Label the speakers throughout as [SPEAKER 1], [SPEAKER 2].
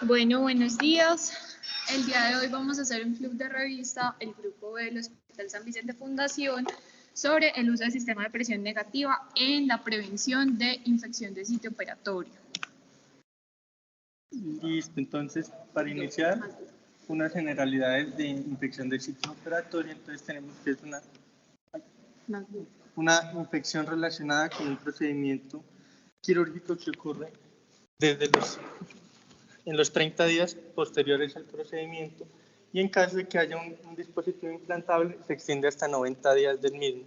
[SPEAKER 1] Bueno, buenos días. El día de hoy vamos a hacer un club de revista, el grupo del Hospital San Vicente Fundación, sobre el uso del sistema de presión negativa en la prevención de infección de sitio operatorio.
[SPEAKER 2] Listo, entonces para iniciar unas generalidades de infección del sitio operatorio, entonces tenemos que es una infección relacionada con un procedimiento quirúrgico que ocurre en los 30 días posteriores al procedimiento, y en caso de que haya un dispositivo implantable se extiende hasta 90 días del mismo.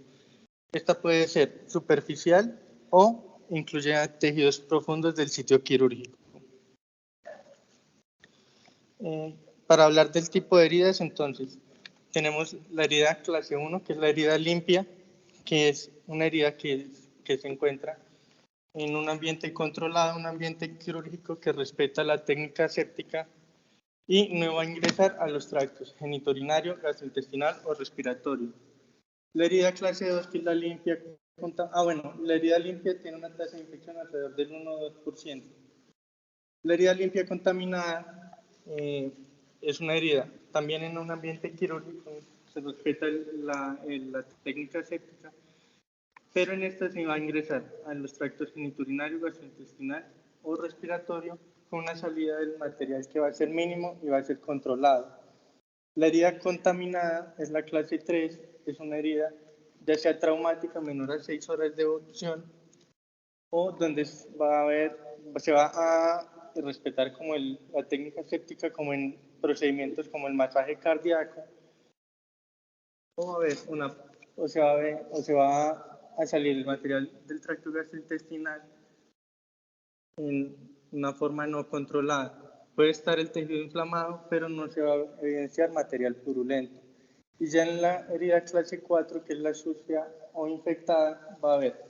[SPEAKER 2] Esta puede ser superficial o incluye tejidos profundos del sitio quirúrgico. Para hablar del tipo de heridas, entonces, tenemos la herida clase 1, que es la herida limpia, que es una herida que se encuentra en un ambiente controlado, un ambiente quirúrgico que respeta la técnica aséptica y no va a ingresar a los tractos genitourinario, gastrointestinal o respiratorio. La herida clase 2, que es la limpia, la herida limpia tiene una tasa de infección alrededor del 1 o 2%. La herida limpia contaminada es una herida también en un ambiente quirúrgico, se respeta la técnica aséptica, pero en esta se va a ingresar a los tractos genitourinario, gastrointestinal o respiratorio con una salida del material que va a ser mínimo y va a ser controlado. La herida contaminada es la clase 3, es una herida ya sea traumática menor a 6 horas de evolución o donde se va a respetar como la técnica aséptica como en procedimientos como el masaje cardíaco, o se va a salir el material del tracto gastrointestinal en una forma no controlada. Puede estar el tejido inflamado, pero no se va a evidenciar material purulento. Y ya en la herida clase 4, que es la sucia o infectada, va a haber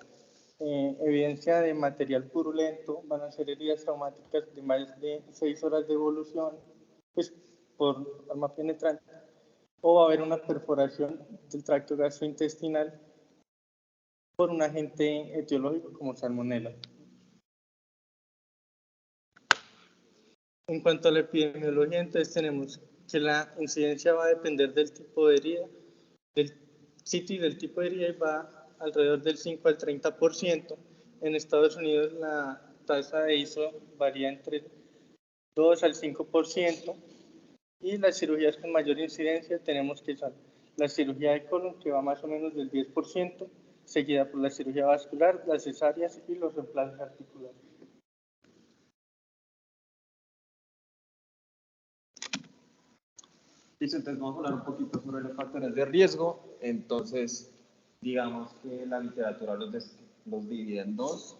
[SPEAKER 2] evidencia de material purulento, van a ser heridas traumáticas de más de 6 horas de evolución, pues por arma penetrante, o va a haber una perforación del tracto gastrointestinal por un agente etiológico como salmonela. En cuanto a la epidemiología, entonces tenemos que la incidencia va a depender del tipo de herida, del sitio y del tipo de herida, y va alrededor del 5 al 30%. En Estados Unidos la tasa de ISO varía entre 2 al 5%, y las cirugías con mayor incidencia tenemos que son la cirugía de colon, que va más o menos del 10%, seguida por la cirugía vascular, las cesáreas y los reemplazos articulares.
[SPEAKER 3] Listo, entonces vamos a hablar un poquito sobre los factores de riesgo. Entonces, digamos que la literatura los divide en dos.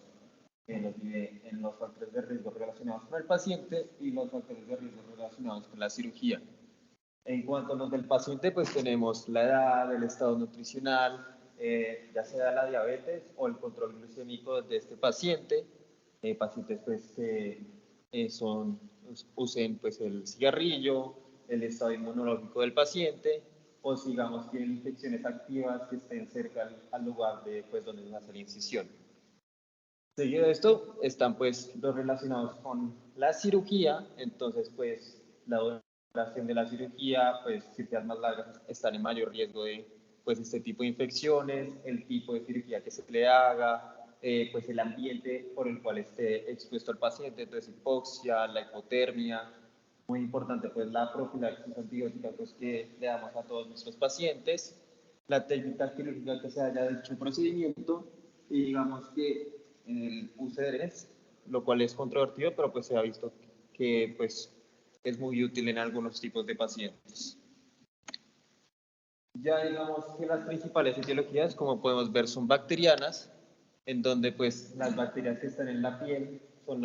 [SPEAKER 3] Los divide en los factores de riesgo relacionados con el paciente y los factores de riesgo relacionados con la cirugía. En cuanto a los del paciente, pues tenemos la edad, el estado nutricional, ya sea la diabetes o el control glucémico de este paciente. Pacientes pues que usen pues el cigarrillo, el estado inmunológico del paciente, o sigamos tienen infecciones activas que estén cerca al lugar de pues donde se hace la incisión. Seguido de esto están pues los relacionados con la cirugía. Entonces pues la duración de la cirugía, pues cirugías más largas están en mayor riesgo de pues este tipo de infecciones, el tipo de cirugía que se le haga, pues el ambiente por el cual esté expuesto el paciente, entonces hipoxia, la hipotermia. Muy importante pues la profilaxis antibiótica pues que le damos a todos nuestros pacientes, la técnica quirúrgica que se haya hecho el procedimiento, y digamos que en el UCDRS, lo cual es controvertido, pero pues se ha visto que pues es muy útil en algunos tipos de pacientes. Ya digamos que las principales etiologías, como podemos ver, son bacterianas, en donde pues las bacterias que están en la piel son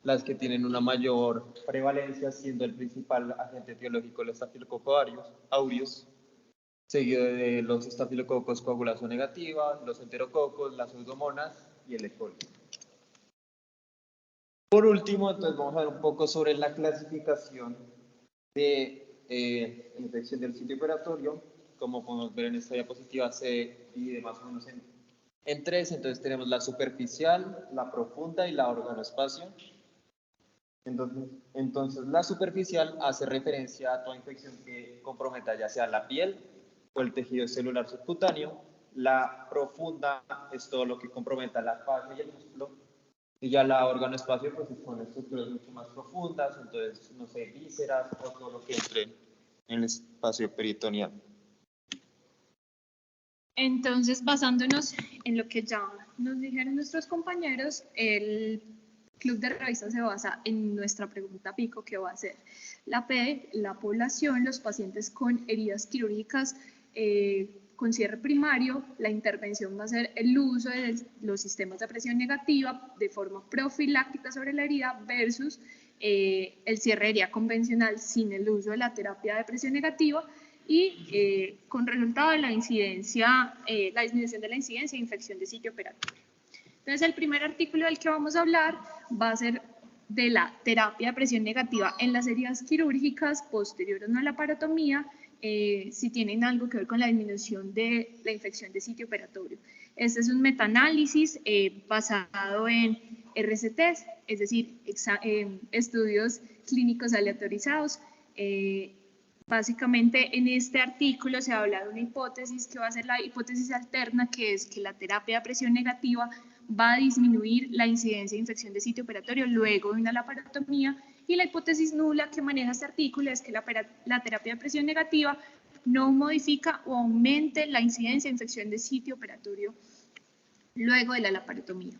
[SPEAKER 3] las que tienen una mayor prevalencia, siendo el principal agente etiológico el estafilococo aureus, seguido de los estafilococos coagulación negativa, los enterococos, las pseudomonas y el E. coli. Por último, entonces vamos a ver un poco sobre la clasificación de infección del sitio operatorio. Como podemos ver en esta diapositiva, se divide más o menos en tres. Entonces tenemos la superficial, la profunda y la organoespacio. Entonces, la superficial hace referencia a toda infección que comprometa ya sea la piel o el tejido celular subcutáneo. La profunda es todo lo que comprometa la fascia y el músculo. Y ya la órgano-espacio pues son estructuras mucho más profundas, entonces, no sé, vísceras o todo lo que entre en el espacio peritoneal.
[SPEAKER 1] Entonces, basándonos en lo que ya nos dijeron nuestros compañeros, el club de revistas se basa en nuestra pregunta pico, que va a ser la P, la población, los pacientes con heridas quirúrgicas con cierre primario. La intervención va a ser el uso de los sistemas de presión negativa de forma profiláctica sobre la herida versus el cierre de herida convencional sin el uso de la terapia de presión negativa, y con resultado de la incidencia, la disminución de la incidencia de infección de sitio operatorio. Entonces, el primer artículo del que vamos a hablar va a ser de la terapia de presión negativa en las heridas quirúrgicas posterior a una laparotomía, si tienen algo que ver con la disminución de la infección de sitio operatorio. Este es un metaanálisis basado en RCTs, es decir, estudios clínicos aleatorizados. Básicamente, en este artículo se habla de una hipótesis que va a ser la hipótesis alterna, que es que la terapia de presión negativa va a disminuir la incidencia de infección de sitio operatorio luego de una laparotomía, y la hipótesis nula que maneja este artículo es que la terapia de presión negativa no modifica o aumente la incidencia de infección de sitio operatorio luego de la laparotomía.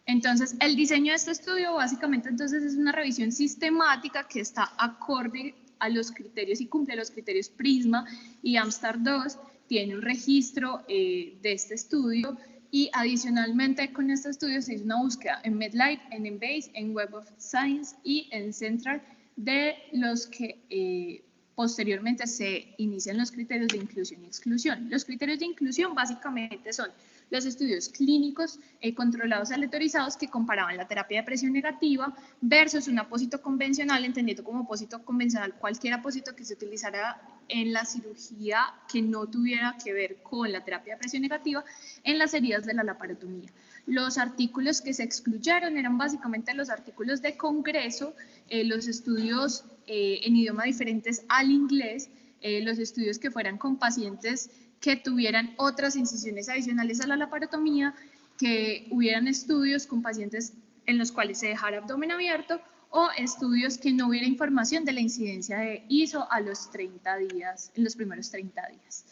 [SPEAKER 1] Entonces, el diseño de este estudio básicamente entonces es una revisión sistemática que está acorde a los criterios y cumple los criterios PRISMA y AMSTAR-2, tiene un registro de este estudio, y adicionalmente con este estudio se hizo una búsqueda en Medlight, en Embase, en Web of Science y en Central de los que posteriormente se inician los criterios de inclusión y exclusión. Los criterios de inclusión básicamente son los estudios clínicos controlados aleatorizados que comparaban la terapia de presión negativa versus un apósito convencional, entendiendo como apósito convencional cualquier apósito que se utilizara en la cirugía que no tuviera que ver con la terapia de presión negativa en las heridas de la laparotomía. Los artículos que se excluyeron eran básicamente los artículos de congreso, los estudios en idiomas diferentes al inglés, los estudios que fueran con pacientes que tuvieran otras incisiones adicionales a la laparotomía, que hubieran estudios con pacientes en los cuales se dejara abdomen abierto, o estudios que no hubiera información de la incidencia de ISO a los 30 días, en los primeros 30 días.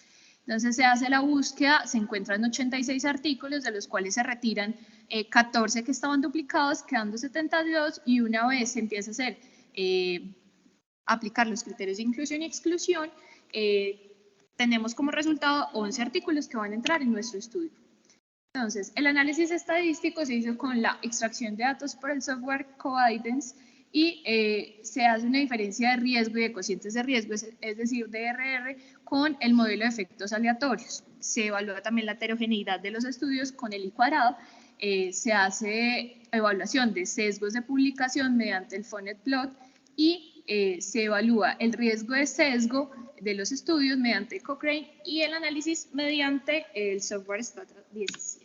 [SPEAKER 1] Entonces se hace la búsqueda, se encuentran 86 artículos, de los cuales se retiran 14 que estaban duplicados, quedando 72, y una vez se empieza a hacer, aplicar los criterios de inclusión y exclusión, tenemos como resultado 11 artículos que van a entrar en nuestro estudio. Entonces, el análisis estadístico se hizo con la extracción de datos por el software Coadence, y se hace una diferencia de riesgo y de cocientes de riesgo, es decir, DRR, con el modelo de efectos aleatorios. Se evalúa también la heterogeneidad de los estudios con el I-cuadrado, se hace evaluación de sesgos de publicación mediante el Funnet plot, y se evalúa el riesgo de sesgo de los estudios mediante Cochrane y el análisis mediante el software Stata 17.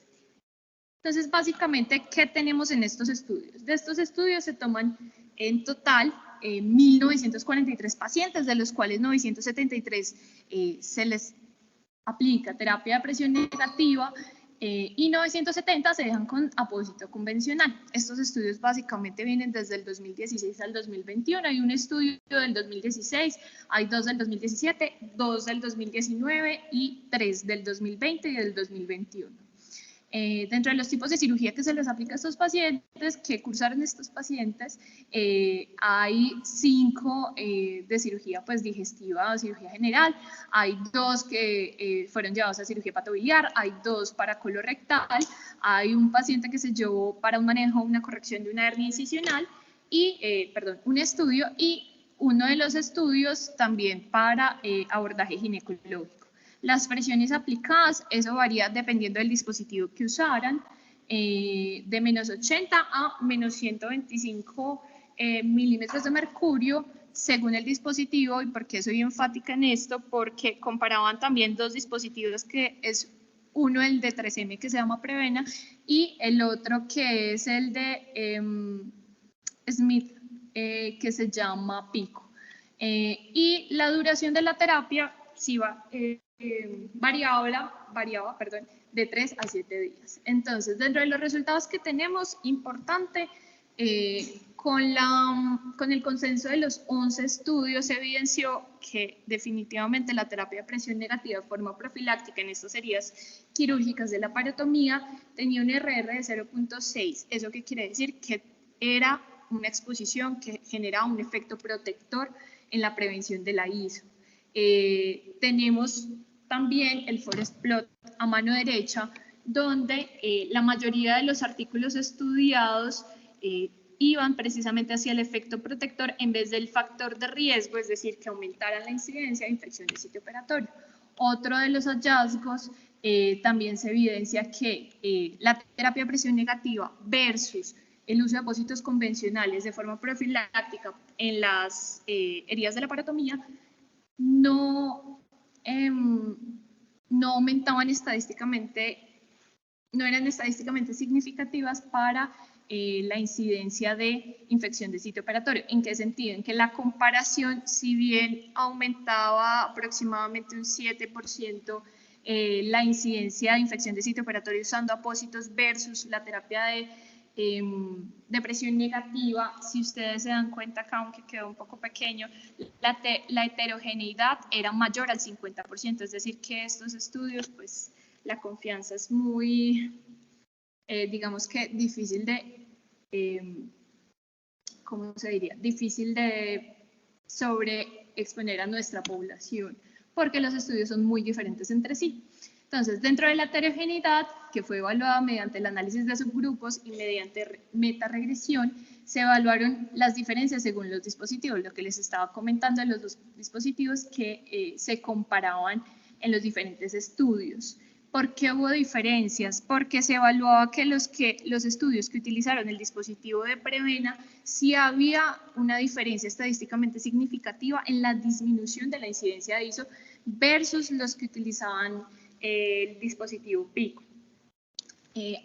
[SPEAKER 1] Entonces, básicamente, ¿qué tenemos en estos estudios? De estos estudios se toman en total 1.943 pacientes, de los cuales 973 se les aplica terapia de presión negativa, y 970 se dejan con apósito convencional. Estos estudios básicamente vienen desde el 2016 al 2021. Hay un estudio del 2016, hay 2 del 2017, 2 del 2019 y 3 del 2020 y del 2021. Dentro de los tipos de cirugía que se les aplica a estos pacientes, que cursaron estos pacientes, hay 5 de cirugía pues, digestiva o cirugía general, hay 2 que fueron llevados a cirugía patobiliar, hay 2 para colorectal, hay un paciente que se llevó para un manejo, una corrección de una hernia incisional, y, un estudio, y uno de los estudios también para abordaje ginecológico. Las presiones aplicadas, eso varía dependiendo del dispositivo que usaran, de menos 80 a menos 125 milímetros de mercurio, según el dispositivo. ¿Y por qué soy enfática en esto? Porque comparaban también 2 dispositivos, que es uno el de 3M que se llama Prevena, y el otro que es el de Smith que se llama PICO. Y la duración de la terapia sí variaba de 3 a 7 días. Entonces, dentro de los resultados que tenemos, importante, con el consenso de los 11 estudios se evidenció que definitivamente la terapia de presión negativa de forma profiláctica en estas heridas quirúrgicas de la parotomía tenía un RR de 0.6. ¿Eso qué quiere decir? Que era una exposición que generaba un efecto protector en la prevención de la ISO. Tenemos también el forest plot a mano derecha, donde la mayoría de los artículos estudiados iban precisamente hacia el efecto protector en vez del factor de riesgo, es decir, que aumentaran la incidencia de infección de sitio operatorio. Otro de los hallazgos, también se evidencia que la terapia de presión negativa versus el uso de apósitos convencionales de forma profiláctica en las heridas de la parotomía no aumentaban estadísticamente, no eran estadísticamente significativas para la incidencia de infección de sitio operatorio. ¿En qué sentido? En que la comparación, si bien aumentaba aproximadamente un 7% la incidencia de infección de sitio operatorio usando apósitos versus la terapia de presión negativa, si ustedes se dan cuenta acá, aunque quedó un poco pequeño, la heterogeneidad era mayor al 50%, es decir, que estos estudios, pues la confianza es muy, digamos que difícil de, ¿cómo se diría? Difícil de sobreexponer a nuestra población, porque los estudios son muy diferentes entre sí. Entonces, dentro de la heterogeneidad, que fue evaluada mediante el análisis de subgrupos y mediante metaregresión, se evaluaron las diferencias según los dispositivos, lo que les estaba comentando de los dos dispositivos que se comparaban en los diferentes estudios. ¿Por qué hubo diferencias? Porque se evaluaba que los estudios que utilizaron el dispositivo de Prevena, sí había una diferencia estadísticamente significativa en la disminución de la incidencia de ISO versus los que utilizaban el dispositivo PICO.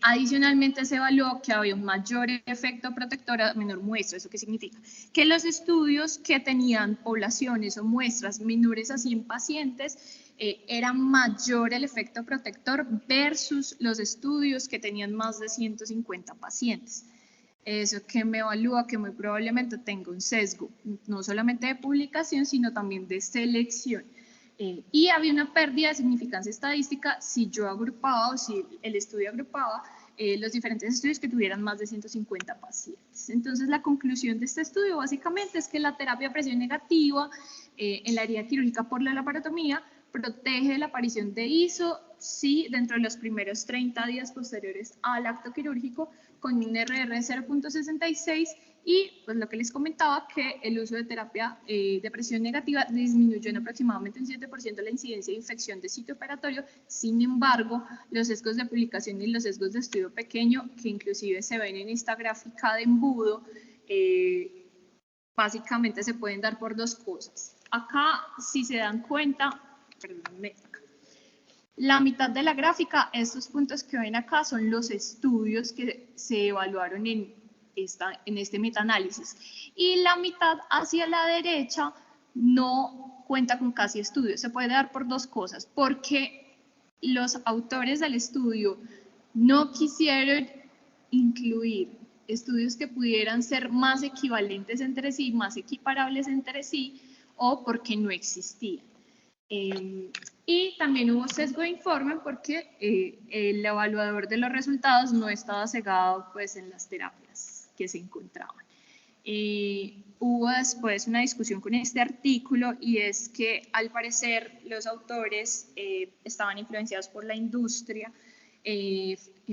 [SPEAKER 1] Adicionalmente se evaluó que había un mayor efecto protector a menor muestra. ¿Eso qué significa? Que los estudios que tenían poblaciones o muestras menores a 100 pacientes era mayor el efecto protector versus los estudios que tenían más de 150 pacientes. Eso que me evalúa que muy probablemente tenga un sesgo, no solamente de publicación, sino también de selección. Y había una pérdida de significancia estadística si yo agrupaba o si el estudio agrupaba los diferentes estudios que tuvieran más de 150 pacientes. Entonces, la conclusión de este estudio básicamente es que la terapia de presión negativa en la herida quirúrgica por la laparotomía protege de la aparición de ISO, sí, dentro de los primeros 30 días posteriores al acto quirúrgico, con un RR de 0.66, y pues lo que les comentaba, que el uso de terapia de presión negativa disminuyó en aproximadamente un 7% la incidencia de infección de sitio operatorio. Sin embargo, los sesgos de publicación y los sesgos de estudio pequeño, que inclusive se ven en esta gráfica de embudo, básicamente se pueden dar por dos cosas. Acá, si se dan cuenta, perdónenme, la mitad de la gráfica, estos puntos que ven acá son los estudios que se evaluaron en este metaanálisis, y la mitad hacia la derecha no cuenta con casi estudios. Se puede dar por dos cosas, porque los autores del estudio no quisieron incluir estudios que pudieran ser más equivalentes entre sí, más equiparables entre sí, o porque no existían. Y también hubo sesgo de informe porque el evaluador de los resultados no estaba cegado pues en las terapias que se encontraban. Hubo después una discusión con este artículo, y es que al parecer los autores estaban influenciados por la industria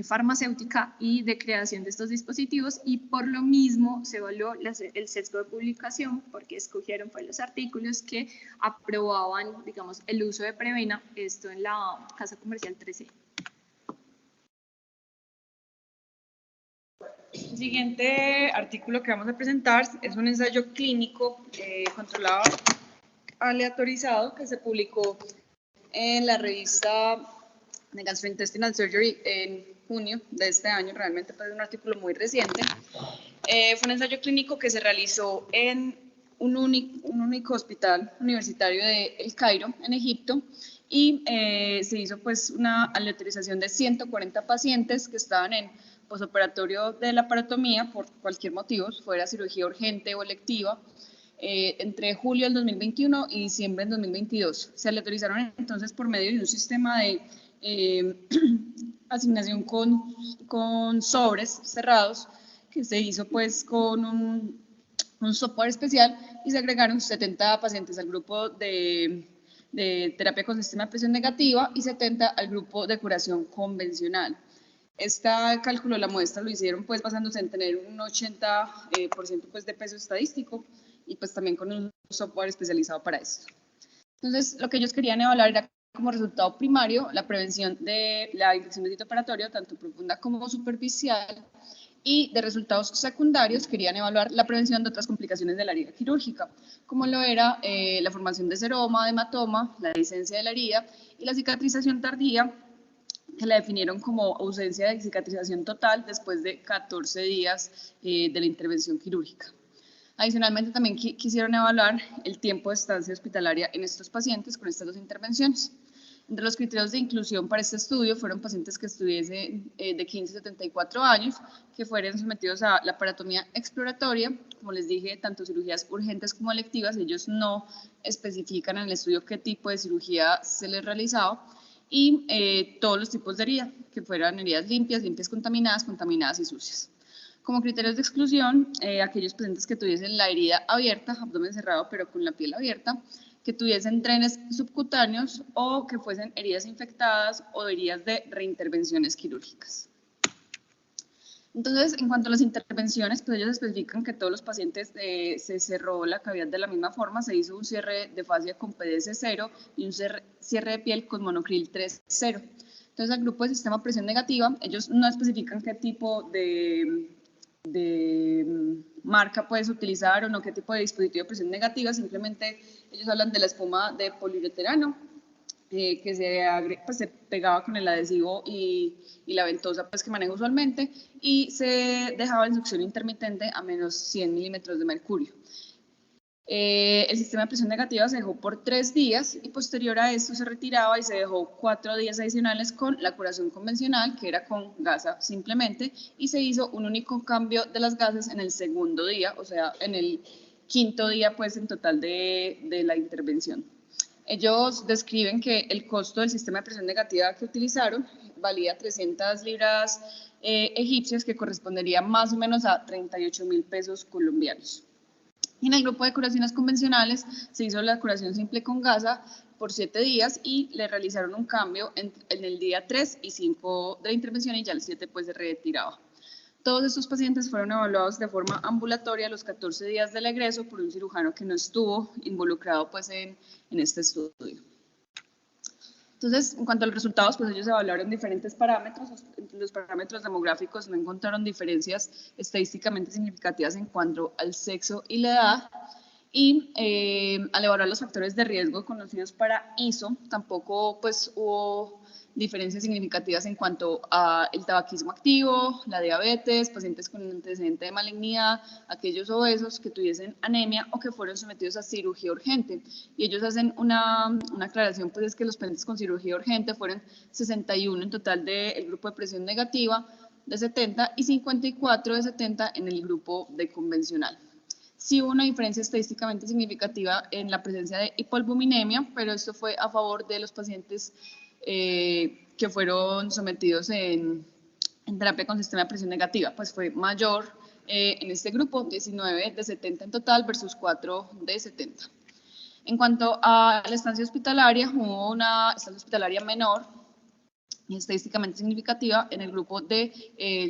[SPEAKER 1] farmacéutica y de creación de estos dispositivos, y por lo mismo se evaluó el sesgo de publicación, porque escogieron pues, los artículos que aprobaban, digamos, el uso de Prevena, esto en la Casa Comercial 13.
[SPEAKER 4] El siguiente artículo que vamos a presentar es un ensayo clínico controlado aleatorizado que se publicó en la revista de Gastrointestinal Surgery en junio de este año. Realmente fue un artículo muy reciente, Fue un ensayo clínico que se realizó en un único hospital universitario de El Cairo, en Egipto, y se hizo pues una aleatorización de 140 pacientes que estaban en posoperatorio de laparotomía por cualquier motivo, fuera cirugía urgente o electiva, entre julio del 2021 y diciembre del 2022. Se aleatorizaron entonces por medio de un sistema de asignación con sobres cerrados que se hizo pues con un software especial y se agregaron 70 pacientes al grupo de terapia con sistema de presión negativa y 70 al grupo de curación convencional. Este cálculo de la muestra lo hicieron pues basándose en tener un 80% pues de peso estadístico y pues también con un software especializado para esto. Entonces, lo que ellos querían evaluar era como resultado primario la prevención de la infección de sitio operatorio, tanto profunda como superficial, y de resultados secundarios querían evaluar la prevención de otras complicaciones de la herida quirúrgica, como lo era la formación de seroma, de hematoma, la licencia de la herida y la cicatrización tardía, que la definieron como ausencia de cicatrización total después de 14 días de la intervención quirúrgica. Adicionalmente, también quisieron evaluar el tiempo de estancia hospitalaria en estos pacientes con estas dos intervenciones. Entre los criterios de inclusión para este estudio fueron pacientes que estuviesen de 15 a 74 años, que fueran sometidos a la laparotomía exploratoria. Como les dije, tanto cirugías urgentes como electivas, ellos no especifican en el estudio qué tipo de cirugía se les realizaba, y todos los tipos de herida, que fueran heridas limpias, limpias contaminadas, contaminadas y sucias. Como criterios de exclusión, aquellos pacientes que tuviesen la herida abierta, abdomen cerrado pero con la piel abierta, que tuviesen drenes subcutáneos o que fuesen heridas infectadas o heridas de reintervenciones quirúrgicas. Entonces, en cuanto a las intervenciones, pues ellos especifican que todos los pacientes se cerró la cavidad de la misma forma, se hizo un cierre de fascia con PDS 0 y un cierre de piel con monocril 3.0. Entonces, el grupo de sistema de presión negativa, ellos no especifican qué tipo de marca puedes utilizar o no, qué tipo de dispositivo de presión negativa, simplemente ellos hablan de la espuma de poliuretano que se pegaba con el adhesivo y la ventosa pues, que manejo usualmente, y se dejaba en succión intermitente a menos 100 milímetros de mercurio. El sistema de presión negativa se dejó por 3 días y posterior a esto se retiraba y se dejó 4 días adicionales con la curación convencional, que era con gasa simplemente, y se hizo un único cambio de las gasas en el segundo día, o sea, en el quinto día pues en total de la intervención. Ellos describen que el costo del sistema de presión negativa que utilizaron valía 300 libras egipcias, que correspondería más o menos a 38.000 pesos colombianos. Y en el grupo de curaciones convencionales se hizo la curación simple con gasa por 7 días y le realizaron un cambio en el día 3 y 5 de la intervención y ya el 7 pues se retiraba. Todos estos pacientes fueron evaluados de forma ambulatoria a los 14 días del egreso por un cirujano que no estuvo involucrado pues, en este estudio. Entonces, en cuanto a los resultados, pues ellos evaluaron diferentes parámetros. Los parámetros demográficos no encontraron diferencias estadísticamente significativas en cuanto al sexo y la edad. Y al evaluar los factores de riesgo conocidos para ISO, tampoco pues, hubo diferencias significativas en cuanto al tabaquismo activo, la diabetes, pacientes con antecedente de malignidad, aquellos obesos que tuviesen anemia o que fueron sometidos a cirugía urgente. Y ellos hacen una aclaración, pues es que los pacientes con cirugía urgente fueron 61 en total del grupo de presión negativa de 70 y 54 de 70 en el grupo de convencional. Sí hubo una diferencia estadísticamente significativa en la presencia de hipoalbuminemia, pero esto fue a favor de los pacientes que fueron sometidos en terapia con sistema de presión negativa, pues fue mayor en este grupo, 19 de 70 en total versus 4 de 70. En cuanto a la estancia hospitalaria, hubo una estancia hospitalaria menor y estadísticamente significativa en el grupo del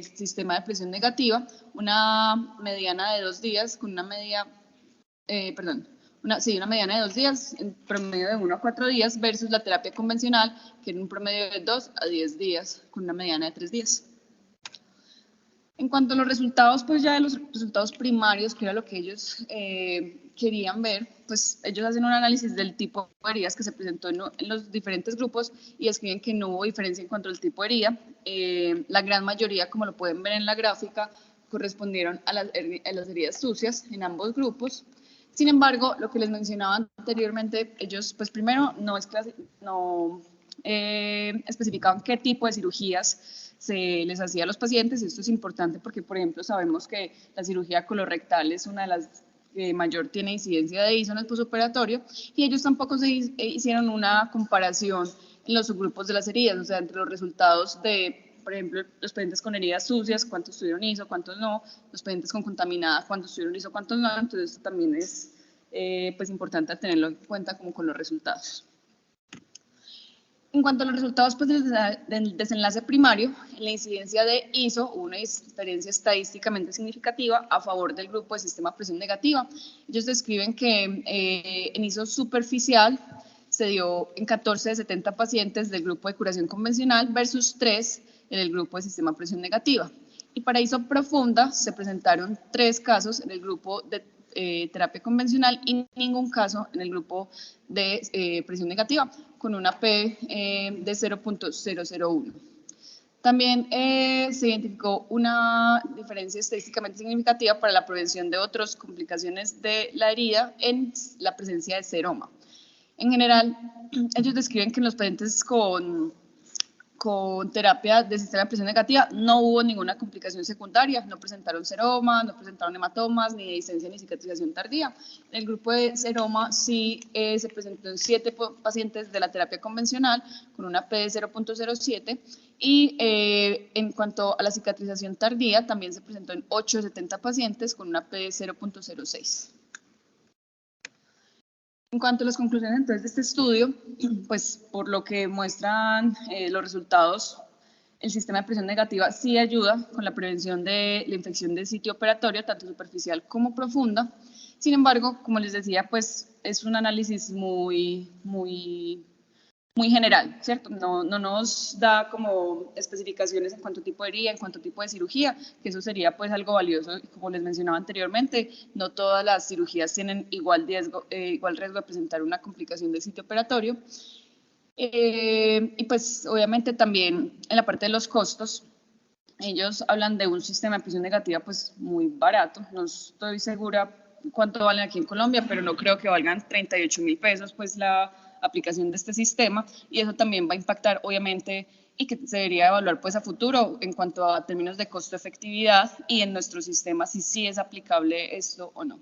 [SPEAKER 4] sistema de presión negativa, una mediana de 2 días con una media, una mediana de 2 días, en promedio de 1 a 4 días, versus la terapia convencional, que era un promedio de 2 a 10 días, con una mediana de 3 días. En cuanto a los resultados, pues ya de los resultados primarios, que era lo que ellos querían ver, pues ellos hacen un análisis del tipo de heridas que se presentó en los diferentes grupos y describen que no hubo diferencia en cuanto al tipo de herida. La gran mayoría, como lo pueden ver en la gráfica, correspondieron a las heridas sucias en ambos grupos. Sin embargo, lo que les mencionaba anteriormente, ellos pues primero no especificaban qué tipo de cirugías se les hacía a los pacientes. Esto es importante porque, por ejemplo, sabemos que la cirugía colorectal es una de las que mayor tiene incidencia de ISO en el postoperatorio, y ellos tampoco hicieron una comparación en los subgrupos de las heridas, o sea, entre los resultados de, por ejemplo, los pacientes con heridas sucias, cuántos tuvieron ISO, cuántos no, los pacientes con contaminada, cuántos tuvieron ISO, cuántos no. Entonces, esto también es pues importante tenerlo en cuenta como con los resultados. En cuanto a los resultados pues, del desenlace primario, en la incidencia de ISO hubo una diferencia estadísticamente significativa a favor del grupo de sistema presión negativa. Ellos describen que en ISO superficial se dio en 14 de 70 pacientes del grupo de curación convencional versus 3 en el grupo de sistema presión negativa. Y para ISO profunda se presentaron 3 casos en el grupo de terapia convencional y ningún caso en el grupo de presión negativa, con una P de 0.001. También se identificó una diferencia estadísticamente significativa para la prevención de otras complicaciones de la herida en la presencia de seroma. En general, ellos describen que en los pacientes con terapia de sistema de presión negativa no hubo ninguna complicación secundaria, no presentaron seroma, no presentaron hematomas, ni dehiscencia ni cicatrización tardía. En el grupo de seroma sí se presentó en 7 pacientes de la terapia convencional con una P de 0.07, y en cuanto a la cicatrización tardía también se presentó en 8 de 70 pacientes con una P de 0.06. En cuanto a las conclusiones entonces de este estudio, pues por lo que muestran los resultados, el sistema de presión negativa sí ayuda con la prevención de la infección del sitio operatorio, tanto superficial como profunda. Sin embargo, como les decía, pues es un análisis muy general, ¿cierto? No nos da como especificaciones en cuánto tipo de herida, en cuánto tipo de cirugía, que eso sería pues algo valioso. Como les mencionaba anteriormente, no todas las cirugías tienen igual riesgo de presentar una complicación del sitio operatorio. Y pues obviamente también en la parte de los costos, ellos hablan de un sistema de presión negativa pues muy barato. No estoy segura cuánto valen aquí en Colombia, pero no creo que valgan 38.000 pesos pues la aplicación de este sistema, y eso también va a impactar obviamente y que se debería evaluar pues a futuro en cuanto a términos de costo-efectividad y en nuestro sistema si sí es aplicable esto o no.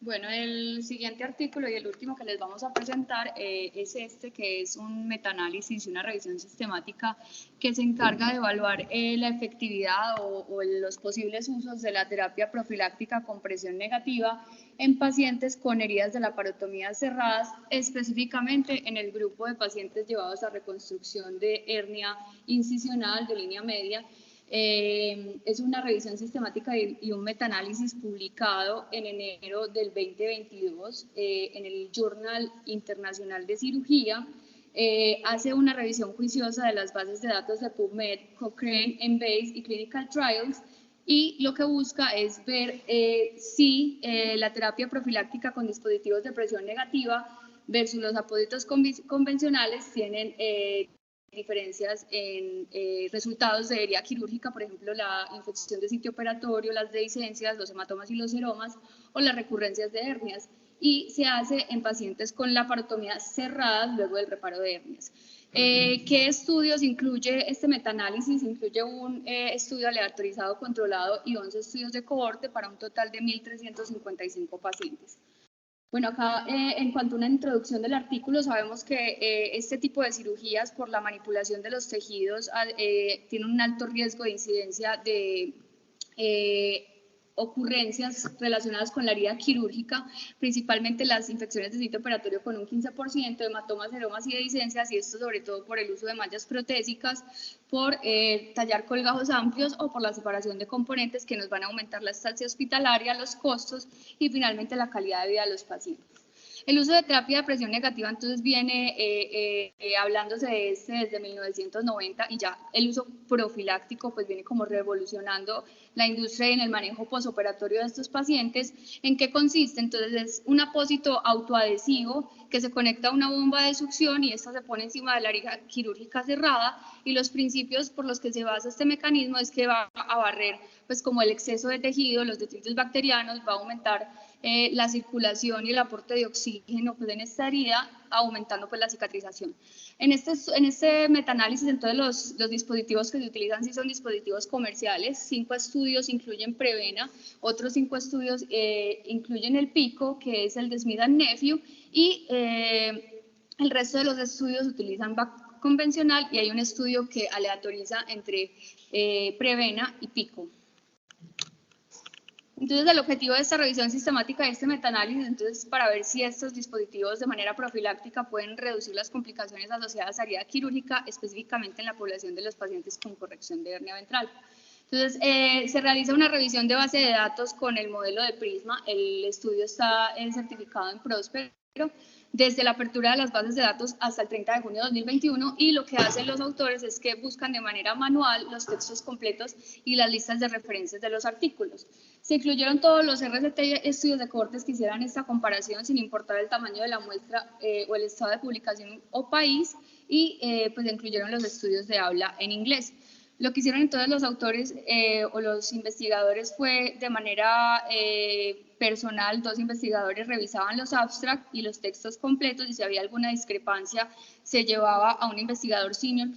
[SPEAKER 1] Bueno, el siguiente artículo y el último que les vamos a presentar es este, que es un metaanálisis y una revisión sistemática que se encarga de evaluar la efectividad o los posibles usos de la terapia profiláctica con presión negativa en pacientes con heridas de laparotomía cerradas, específicamente en el grupo de pacientes llevados a reconstrucción de hernia incisional de línea media. Es una revisión sistemática y un metaanálisis publicado en enero del 2022 en el Journal Internacional de Cirugía. Hace una revisión juiciosa de las bases de datos de PubMed, Cochrane, Embase y Clinical Trials, y lo que busca es ver si la terapia profiláctica con dispositivos de presión negativa versus los apósitos convencionales tienen diferencias en resultados de herida quirúrgica, por ejemplo, la infección de sitio operatorio, las dehiscencias, los hematomas y los seromas, o las recurrencias de hernias, y se hace en pacientes con laparotomía cerrada luego del reparo de hernias. ¿Qué estudios incluye este metaanálisis? Incluye un estudio aleatorizado controlado y 11 estudios de cohorte para un total de 1.355 pacientes. Bueno, acá en cuanto a una introducción del artículo, sabemos que este tipo de cirugías por la manipulación de los tejidos tienen un alto riesgo de incidencia de ocurrencias relacionadas con la herida quirúrgica, principalmente las infecciones de sitio operatorio con un 15%, hematomas, seromas y dehiscencias, y esto sobre todo por el uso de mallas protésicas, por tallar colgajos amplios o por la separación de componentes que nos van a aumentar la estancia hospitalaria, los costos y finalmente la calidad de vida de los pacientes. El uso de terapia de presión negativa entonces viene hablándose de este desde 1990, y ya el uso profiláctico pues viene como revolucionando
[SPEAKER 5] la industria y en el manejo posoperatorio de estos pacientes. ¿En qué consiste? Entonces es un apósito autoadhesivo que se conecta a una bomba de succión y esta se pone encima de la herida quirúrgica cerrada, y los principios por los que se basa este mecanismo es que va a barrer pues como el exceso de tejido, los detritos bacterianos, va a aumentar la circulación y el aporte de oxígeno pues, en esta herida, aumentando pues, la cicatrización. En este metaanálisis, entonces, los dispositivos que se utilizan sí son dispositivos comerciales. 5 estudios incluyen Prevena, otros 5 estudios incluyen el PICO, que es el de Smith & Nephew, y el resto de los estudios utilizan VAC convencional, y hay un estudio que aleatoriza entre Prevena y PICO. Entonces, el objetivo de esta revisión sistemática de este metaanálisis, entonces, para ver si estos dispositivos de manera profiláctica pueden reducir las complicaciones asociadas a herida quirúrgica, específicamente en la población de los pacientes con corrección de hernia ventral. Entonces, se realiza una revisión de base de datos con el modelo de Prisma. El estudio está certificado en Prospero desde la apertura de las bases de datos hasta el 30 de junio de 2021, y lo que hacen los autores es que buscan de manera manual los textos completos y las listas de referencias de los artículos. Se incluyeron todos los RCT y estudios de cohortes que hicieran esta comparación sin importar el tamaño de la muestra o el estado de publicación o país, y pues incluyeron los estudios de habla en inglés. Lo que hicieron entonces los autores o los investigadores fue de manera personal. 2 investigadores revisaban los abstracts y los textos completos, y si había alguna discrepancia se llevaba a un investigador senior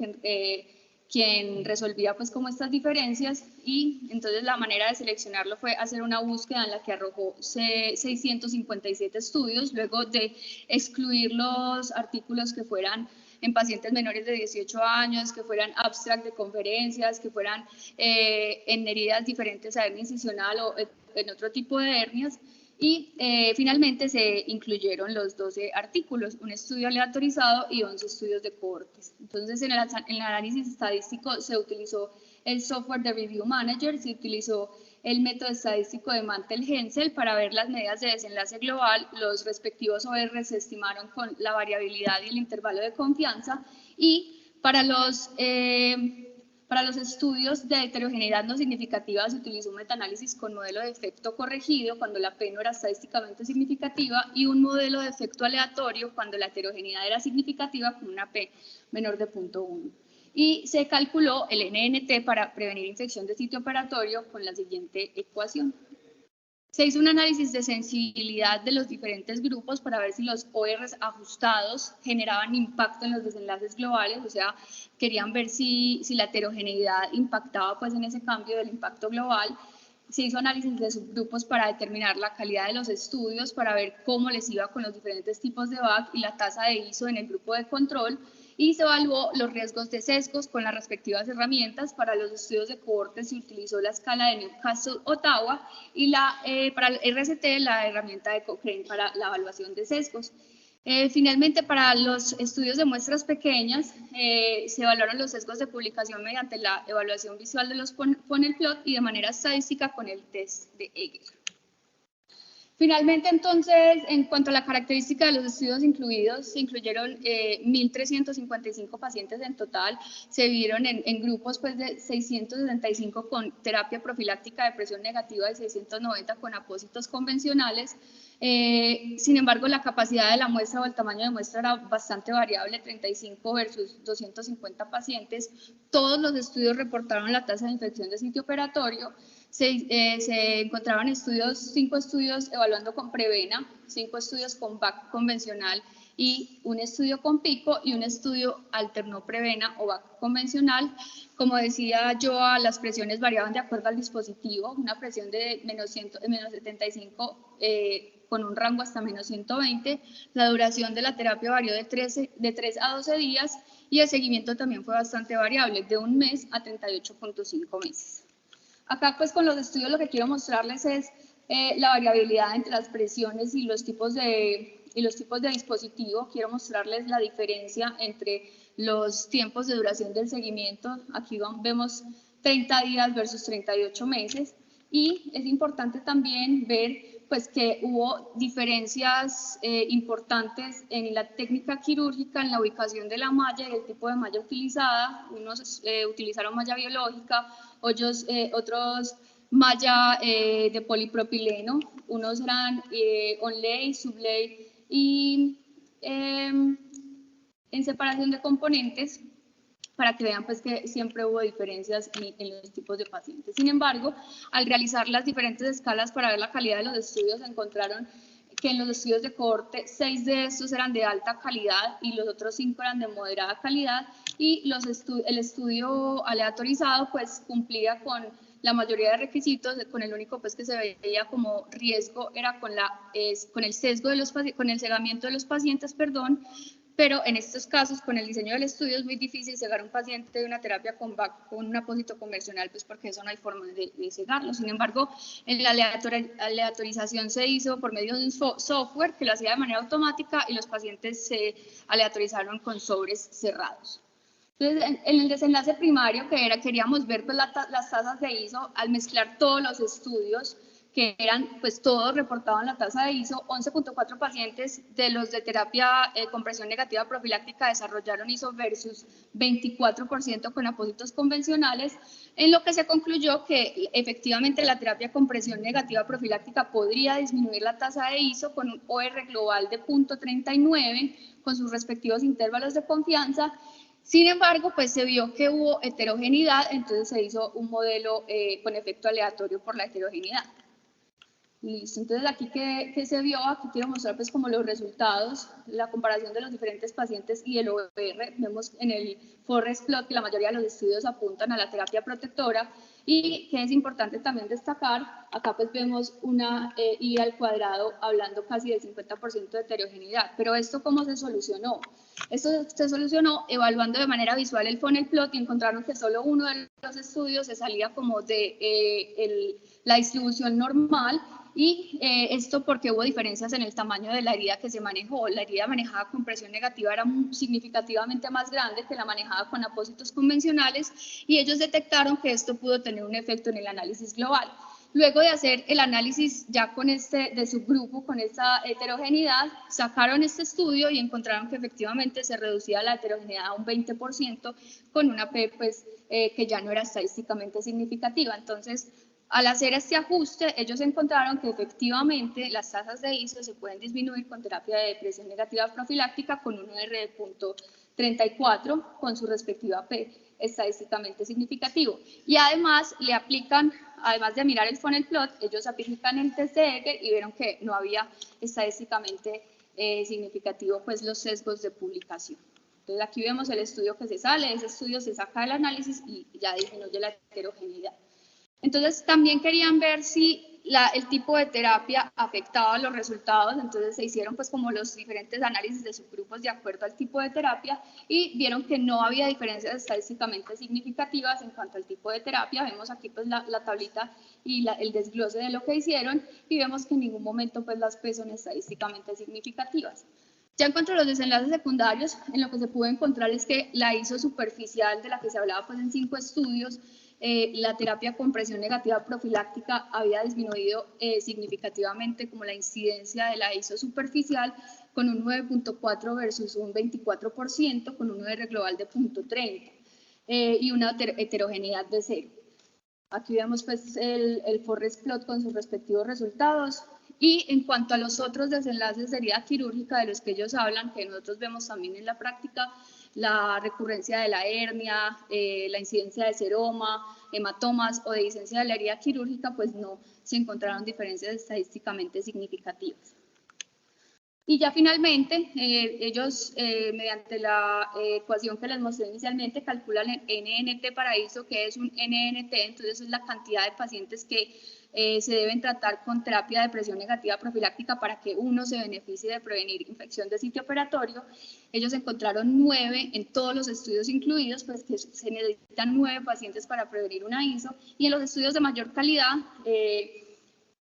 [SPEAKER 5] quien resolvía pues como estas diferencias, y entonces la manera de seleccionarlo fue hacer una búsqueda en la que arrojó 657 estudios, luego de excluir los artículos que fueran en pacientes menores de 18 años, que fueran abstract de conferencias, que fueran en heridas diferentes a hernia incisional o en otro tipo de hernias. Y finalmente se incluyeron los 12 artículos, un estudio aleatorizado y 11 estudios de cohortes. Entonces, en el análisis estadístico se utilizó el software de Review Manager, se utilizó el método estadístico de Mantel-Hensel para ver las medidas de desenlace global. Los respectivos OR se estimaron con la variabilidad y el intervalo de confianza, y para los estudios de heterogeneidad no significativa se utilizó un metaanálisis con modelo de efecto corregido cuando la P no era estadísticamente significativa, y un modelo de efecto aleatorio cuando la heterogeneidad era significativa con una P menor de 0.1. Y se calculó el NNT para prevenir infección de sitio operatorio con la siguiente ecuación. Se hizo un análisis de sensibilidad de los diferentes grupos para ver si los ORs ajustados generaban impacto en los desenlaces globales, o sea, querían ver si la heterogeneidad impactaba pues en ese cambio del impacto global. Se hizo análisis de subgrupos para determinar la calidad de los estudios, para ver cómo les iba con los diferentes tipos de VAC y la tasa de ISO en el grupo de control, y se evaluó los riesgos de sesgos con las respectivas herramientas. Para los estudios de cohortes se utilizó la escala de Newcastle-Ottawa, y para el RCT la herramienta de Cochrane para la evaluación de sesgos. Finalmente, para los estudios de muestras pequeñas, se evaluaron los sesgos de publicación mediante la evaluación visual de los funnel plot y de manera estadística con el test de Egger. Finalmente, entonces, en cuanto a la característica de los estudios incluidos, se incluyeron 1.355 pacientes en total. Se dividieron en grupos pues, de 675 con terapia profiláctica de presión negativa y 690 con apósitos convencionales. Sin embargo, la capacidad de la muestra o el tamaño de muestra era bastante variable, 35 versus 250 pacientes. Todos los estudios reportaron la tasa de infección de sitio operatorio. Se encontraban 5 estudios evaluando con Prevena, 5 estudios con VAC convencional y un estudio con PICO, y un estudio alternó Prevena o VAC convencional. Como decía yo, las presiones variaban de acuerdo al dispositivo, una presión de menos 75 con un rango hasta menos 120. La duración de la terapia varió de 3 a 12 días, y el seguimiento también fue bastante variable, de 1 mes a 38.5 meses. Acá pues con los estudios lo que quiero mostrarles es la variabilidad entre las presiones y los tipos de dispositivo. Quiero mostrarles la diferencia entre los tiempos de duración del seguimiento. Aquí vemos 30 días versus 38 meses. Y es importante también ver pues, que hubo diferencias importantes en la técnica quirúrgica, en la ubicación de la malla y el tipo de malla utilizada. Unos utilizaron malla biológica, otros malla de polipropileno, unos eran on-lay, sub-lay y en separación de componentes, para que vean pues que siempre hubo diferencias en los tipos de pacientes. Sin embargo, al realizar las diferentes escalas para ver la calidad de los estudios, encontraron que en los estudios de cohorte 6 de estos eran de alta calidad y los otros 5 eran de moderada calidad, y el estudio aleatorizado pues cumplía con la mayoría de requisitos, con el único pues que se veía como riesgo era con el sesgo de con el cegamiento de los pacientes, perdón. Pero en estos casos, con el diseño del estudio, es muy difícil cegar a un paciente de una terapia con un apósito convencional, pues porque eso no hay forma de cegarlo. Sin embargo, la aleatorización se hizo por medio de un software que lo hacía de manera automática y los pacientes se aleatorizaron con sobres cerrados. Entonces, en el desenlace primario, queríamos ver pues, las tasas de ISO al mezclar todos los estudios, que eran, pues todos reportaban la tasa de ISO. 11.4 pacientes de los de terapia con presión negativa profiláctica desarrollaron ISO versus 24% con apósitos convencionales, en lo que se concluyó que efectivamente la terapia con presión negativa profiláctica podría disminuir la tasa de ISO con un OR global de 0.39 con sus respectivos intervalos de confianza. Sin embargo, pues se vio que hubo heterogeneidad, entonces se hizo un modelo con efecto aleatorio por la heterogeneidad. Listo, entonces aquí que se vio, aquí quiero mostrar pues como los resultados, la comparación de los diferentes pacientes y el OR. Vemos en el forest plot que la mayoría de los estudios apuntan a la terapia protectora, y que es importante también destacar, acá pues vemos una I al cuadrado hablando casi del 50% de heterogeneidad. Pero ¿esto cómo se solucionó? Esto se solucionó evaluando de manera visual el funnel plot, y encontraron que solo uno de los estudios se salía como de la distribución normal. Y esto porque hubo diferencias en el tamaño de la herida que se manejó. La herida manejada con presión negativa era significativamente más grande que la manejada con apósitos convencionales, y ellos detectaron que esto pudo tener un efecto en el análisis global. Luego de hacer el análisis ya con de subgrupo, con esta heterogeneidad, sacaron este estudio y encontraron que efectivamente se reducía la heterogeneidad a un 20% con una P pues, que ya no era estadísticamente significativa. Entonces, al hacer este ajuste, ellos encontraron que efectivamente las tasas de ISO se pueden disminuir con terapia de presión negativa profiláctica con un OR de 0.34 con su respectiva P estadísticamente significativo. Y además le aplican, además de mirar el funnel plot, ellos aplican el test de Egger y vieron que no había estadísticamente significativo pues los sesgos de publicación. Entonces aquí vemos el estudio que se sale, ese estudio se saca del análisis y ya disminuye la heterogeneidad. Entonces, también querían ver si el tipo de terapia afectaba los resultados, entonces se hicieron pues como los diferentes análisis de subgrupos de acuerdo al tipo de terapia, y vieron que no había diferencias estadísticamente significativas en cuanto al tipo de terapia. Vemos aquí pues la tablita y el desglose de lo que hicieron, y vemos que en ningún momento pues las P son estadísticamente significativas. Ya en cuanto a los desenlaces secundarios, en lo que se pudo encontrar es que la ISO superficial de la que se hablaba pues en 5 estudios, la terapia con presión negativa profiláctica había disminuido significativamente como la incidencia de la ISO superficial con un 9.4 versus un 24%, con un OR global de 0.30 y una heterogeneidad de 0. Aquí vemos pues el forest plot con sus respectivos resultados. Y en cuanto a los otros desenlaces de herida quirúrgica de los que ellos hablan, que nosotros vemos también en la práctica, la recurrencia de la hernia, la incidencia de seroma, hematomas o de incidencia de la herida quirúrgica, pues no se encontraron diferencias estadísticamente significativas. Y ya finalmente, ellos, mediante la ecuación que les mostré inicialmente, calculan el NNT para ISO, que es un NNT, entonces es la cantidad de pacientes que se deben tratar con terapia de presión negativa profiláctica para que uno se beneficie de prevenir infección de sitio operatorio. Ellos encontraron 9 en todos los estudios incluidos, pues que se necesitan 9 pacientes para prevenir una ISO, y en los estudios de mayor calidad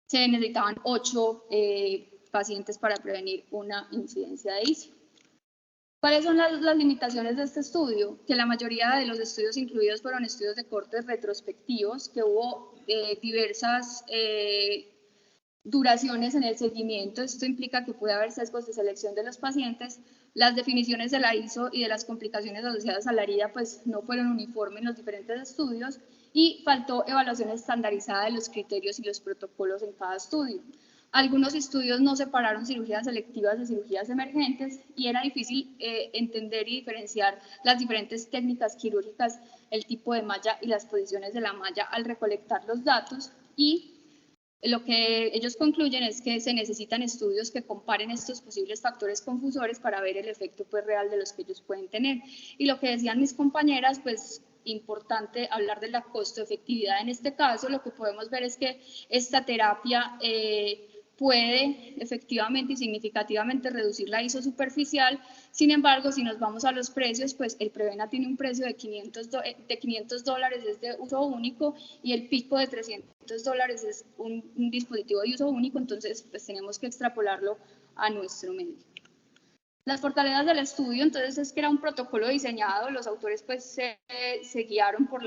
[SPEAKER 5] se necesitaban 8 pacientes para prevenir una incidencia de ISO. ¿Cuáles son las limitaciones de este estudio? Que la mayoría de los estudios incluidos fueron estudios de cortes retrospectivos, que hubo diversas duraciones en el seguimiento. Esto implica que puede haber sesgos de selección de los pacientes. Las definiciones de la ISO y de las complicaciones asociadas a la herida pues no fueron uniformes en los diferentes estudios, y faltó evaluación estandarizada de los criterios y los protocolos en cada estudio. Algunos estudios no separaron cirugías selectivas de cirugías emergentes y era difícil entender y diferenciar las diferentes técnicas quirúrgicas, el tipo de malla y las posiciones de la malla al recolectar los datos, y lo que ellos concluyen es que se necesitan estudios que comparen estos posibles factores confusores para ver el efecto pues, real de los que ellos pueden tener. Y lo que decían mis compañeras, pues importante hablar de la costo-efectividad en este caso. Lo que podemos ver es que esta terapia puede efectivamente y significativamente reducir la ISO superficial. Sin embargo, si nos vamos a los precios, pues el Prevena tiene un precio de $500 es de uso único y el Pico de $300 es un dispositivo de uso único, entonces pues tenemos que extrapolarlo a nuestro medio. Las fortalezas del estudio, entonces, es que era un protocolo diseñado, los autores pues se guiaron por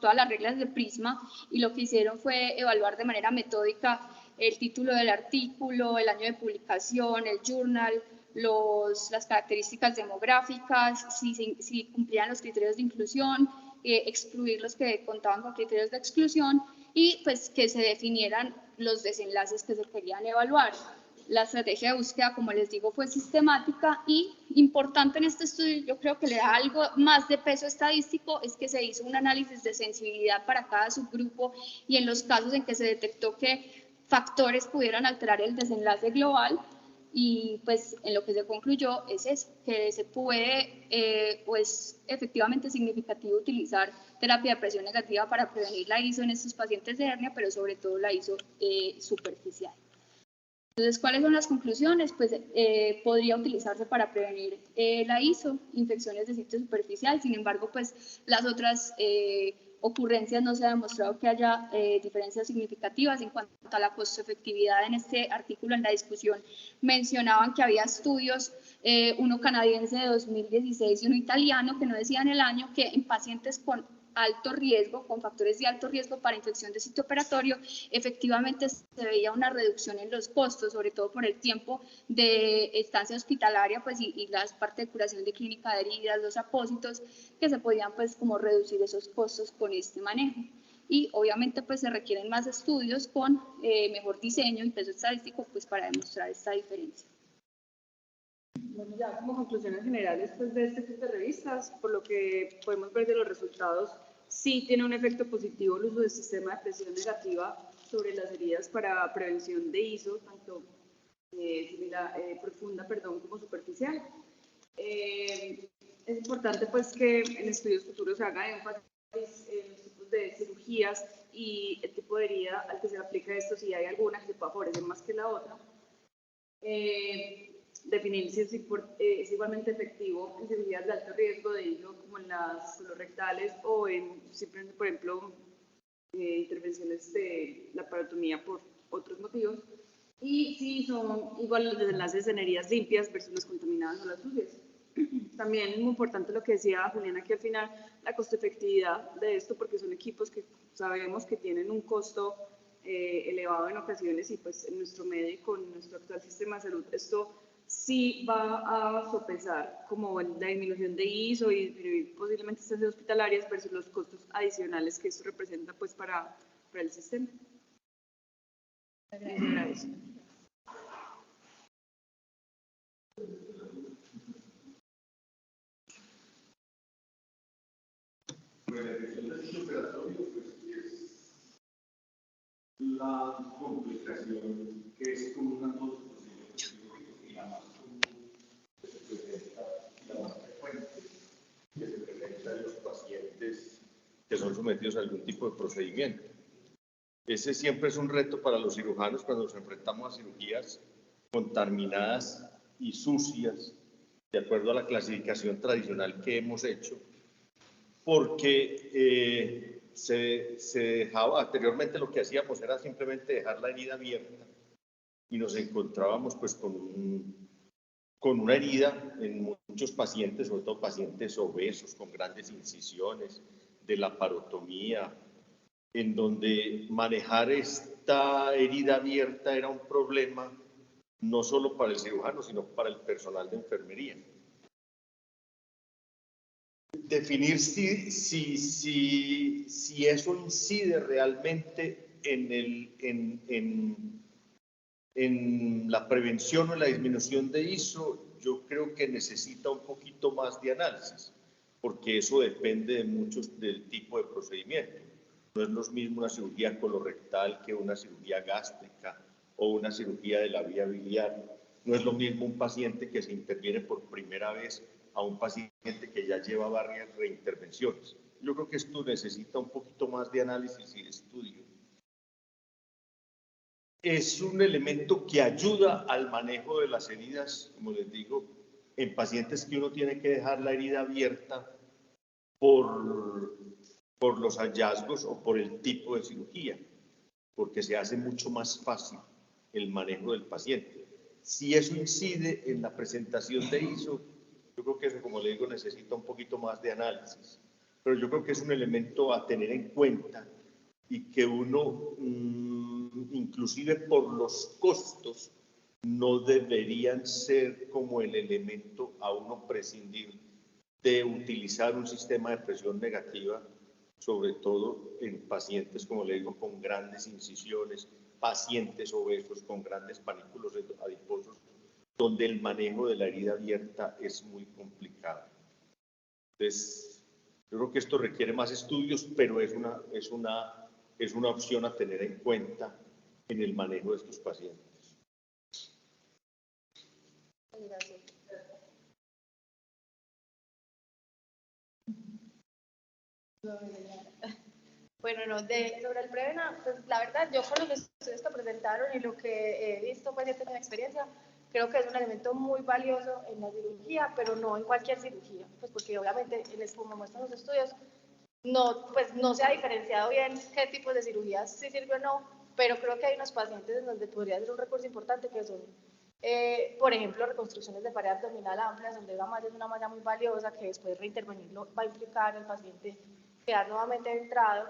[SPEAKER 5] todas las reglas de Prisma y lo que hicieron fue evaluar de manera metódica el título del artículo, el año de publicación, el journal, las características demográficas, si cumplían los criterios de inclusión, excluir los que contaban con criterios de exclusión y pues que se definieran los desenlaces que se querían evaluar. La estrategia de búsqueda, como les digo, fue sistemática y importante en este estudio, yo creo que le da algo más de peso estadístico, es que se hizo un análisis de sensibilidad para cada subgrupo y en los casos en que se detectó que factores pudieran alterar el desenlace global, y pues en lo que se concluyó es eso, que se puede pues efectivamente significativo utilizar terapia de presión negativa para prevenir la ISO en estos pacientes de hernia, pero sobre todo la ISO superficial. Entonces, ¿cuáles son las conclusiones? Pues podría utilizarse para prevenir la ISO, infecciones de sitio superficial. Sin embargo, pues las otras ocurrencias no se ha demostrado que haya diferencias significativas. En cuanto a la costo-efectividad, en este artículo, en la discusión, mencionaban que había estudios, uno canadiense de 2016 y uno italiano, que no decían el año, que en pacientes con alto riesgo, con factores de alto riesgo para infección de sitio operatorio, efectivamente se veía una reducción en los costos, sobre todo por el tiempo de estancia hospitalaria, pues y la parte de curación de clínica de heridas, los apósitos, que se podían pues como reducir esos costos con este manejo. Y obviamente pues se requieren más estudios con mejor diseño y peso estadístico pues para demostrar esta diferencia.
[SPEAKER 4] Bueno, ya como conclusiones generales pues, de este tipo de revistas, por lo que podemos ver de los resultados, sí tiene un efecto positivo el uso del sistema de presión negativa sobre las heridas para prevención de ISO, tanto profunda como superficial. Es importante pues, que en estudios futuros se haga énfasis en los tipos de cirugías y el tipo de herida al que se aplica esto, si hay alguna que se pueda favorecer más que la otra. Definir si es igualmente efectivo en cirugías de alto riesgo de ISO como en las colorectales o en simplemente, por ejemplo, intervenciones de la parotomía por otros motivos, y si son igual los desenlaces en heridas limpias versus las contaminadas o las sucias. También es muy importante lo que decía Juliana aquí al final, la costo-efectividad de esto, porque son equipos que sabemos que tienen un costo elevado en ocasiones y pues en nuestro medio y con nuestro actual sistema de salud esto sí va a sopesar como la disminución de ISO y disminuir posiblemente estancias hospitalarias versus los costos adicionales que esto representa pues para el sistema. Gracias.
[SPEAKER 6] Bueno, la infección del sitio operatorio pues, es la complicación que es común a todos los procedimientos quirúrgicos y la más común que se presenta, la más frecuente que se presenta en los pacientes que son sometidos a algún tipo de procedimiento. Ese siempre es un reto para los cirujanos cuando nos enfrentamos a cirugías contaminadas y sucias, de acuerdo a la clasificación tradicional que hemos hecho, porque se dejaba, anteriormente lo que hacíamos era simplemente dejar la herida abierta y nos encontrábamos pues con una herida en muchos pacientes, sobre todo pacientes obesos con grandes incisiones, de la parotomía, en donde manejar esta herida abierta era un problema no solo para el cirujano, sino para el personal de enfermería. definir si eso incide realmente en la prevención o en la disminución de ISO, yo creo que necesita un poquito más de análisis, porque eso depende de muchos del tipo de procedimiento. No es lo mismo una cirugía colorectal que una cirugía gástrica o una cirugía de la vía biliar. No es lo mismo un paciente que se interviene por primera vez a un paciente que ya lleva varias reintervenciones. Yo creo que esto necesita un poquito más de análisis y de estudio. Es un elemento que ayuda al manejo de las heridas, como les digo, en pacientes que uno tiene que dejar la herida abierta por los hallazgos o por el tipo de cirugía, porque se hace mucho más fácil el manejo del paciente. Si eso incide en la presentación de ISO, yo creo que eso, como le digo, necesita un poquito más de análisis, pero yo creo que es un elemento a tener en cuenta y que uno, inclusive por los costos, no deberían ser como el elemento a uno prescindir de utilizar un sistema de presión negativa, sobre todo en pacientes, como le digo, con grandes incisiones, pacientes obesos con grandes panículos adiposos, donde el manejo de la herida abierta es muy complicado. Entonces, yo creo que esto requiere más estudios, pero es una opción a tener en cuenta en el manejo de estos pacientes.
[SPEAKER 7] Gracias. Bueno, no, sobre el Prevena, pues la verdad, yo con los estudios que presentaron y lo que he visto, pues ya tengo experiencia, creo que es un elemento muy valioso en la cirugía, pero no en cualquier cirugía, pues porque obviamente, como muestran los estudios, no, pues no se ha diferenciado bien qué tipo de cirugías sí sirve o no, pero creo que hay unos pacientes en donde podría ser un recurso importante que son, por ejemplo, reconstrucciones de pared abdominal amplias, donde la malla es una malla muy valiosa que después reintervenirlo va a implicar al paciente quedar nuevamente entrado,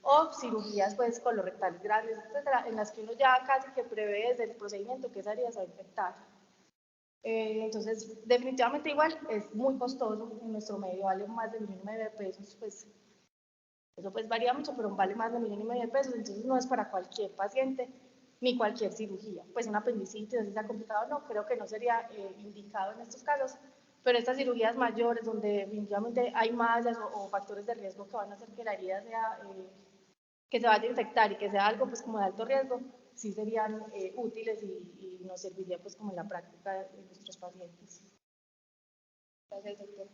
[SPEAKER 7] o cirugías pues colorectales grandes, etcétera, en las que uno ya casi que prevé desde el procedimiento que esa herida se va a infectar. Entonces, definitivamente igual es muy costoso, en nuestro medio vale más de $1,500,000 de pesos, pues eso pues varía mucho, pero vale más de $1,500,000 de pesos, entonces no es para cualquier paciente ni cualquier cirugía. Pues una apendicitis, si está complicado, no, creo que no sería indicado en estos casos, pero estas cirugías mayores donde definitivamente hay mallas o factores de riesgo que van a hacer que la herida sea, que se vaya a infectar y que sea algo pues como de alto riesgo, sí serían útiles y nos serviría pues como en la práctica de nuestros pacientes. Gracias, doctor.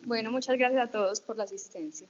[SPEAKER 5] Bueno, muchas gracias a todos por la asistencia.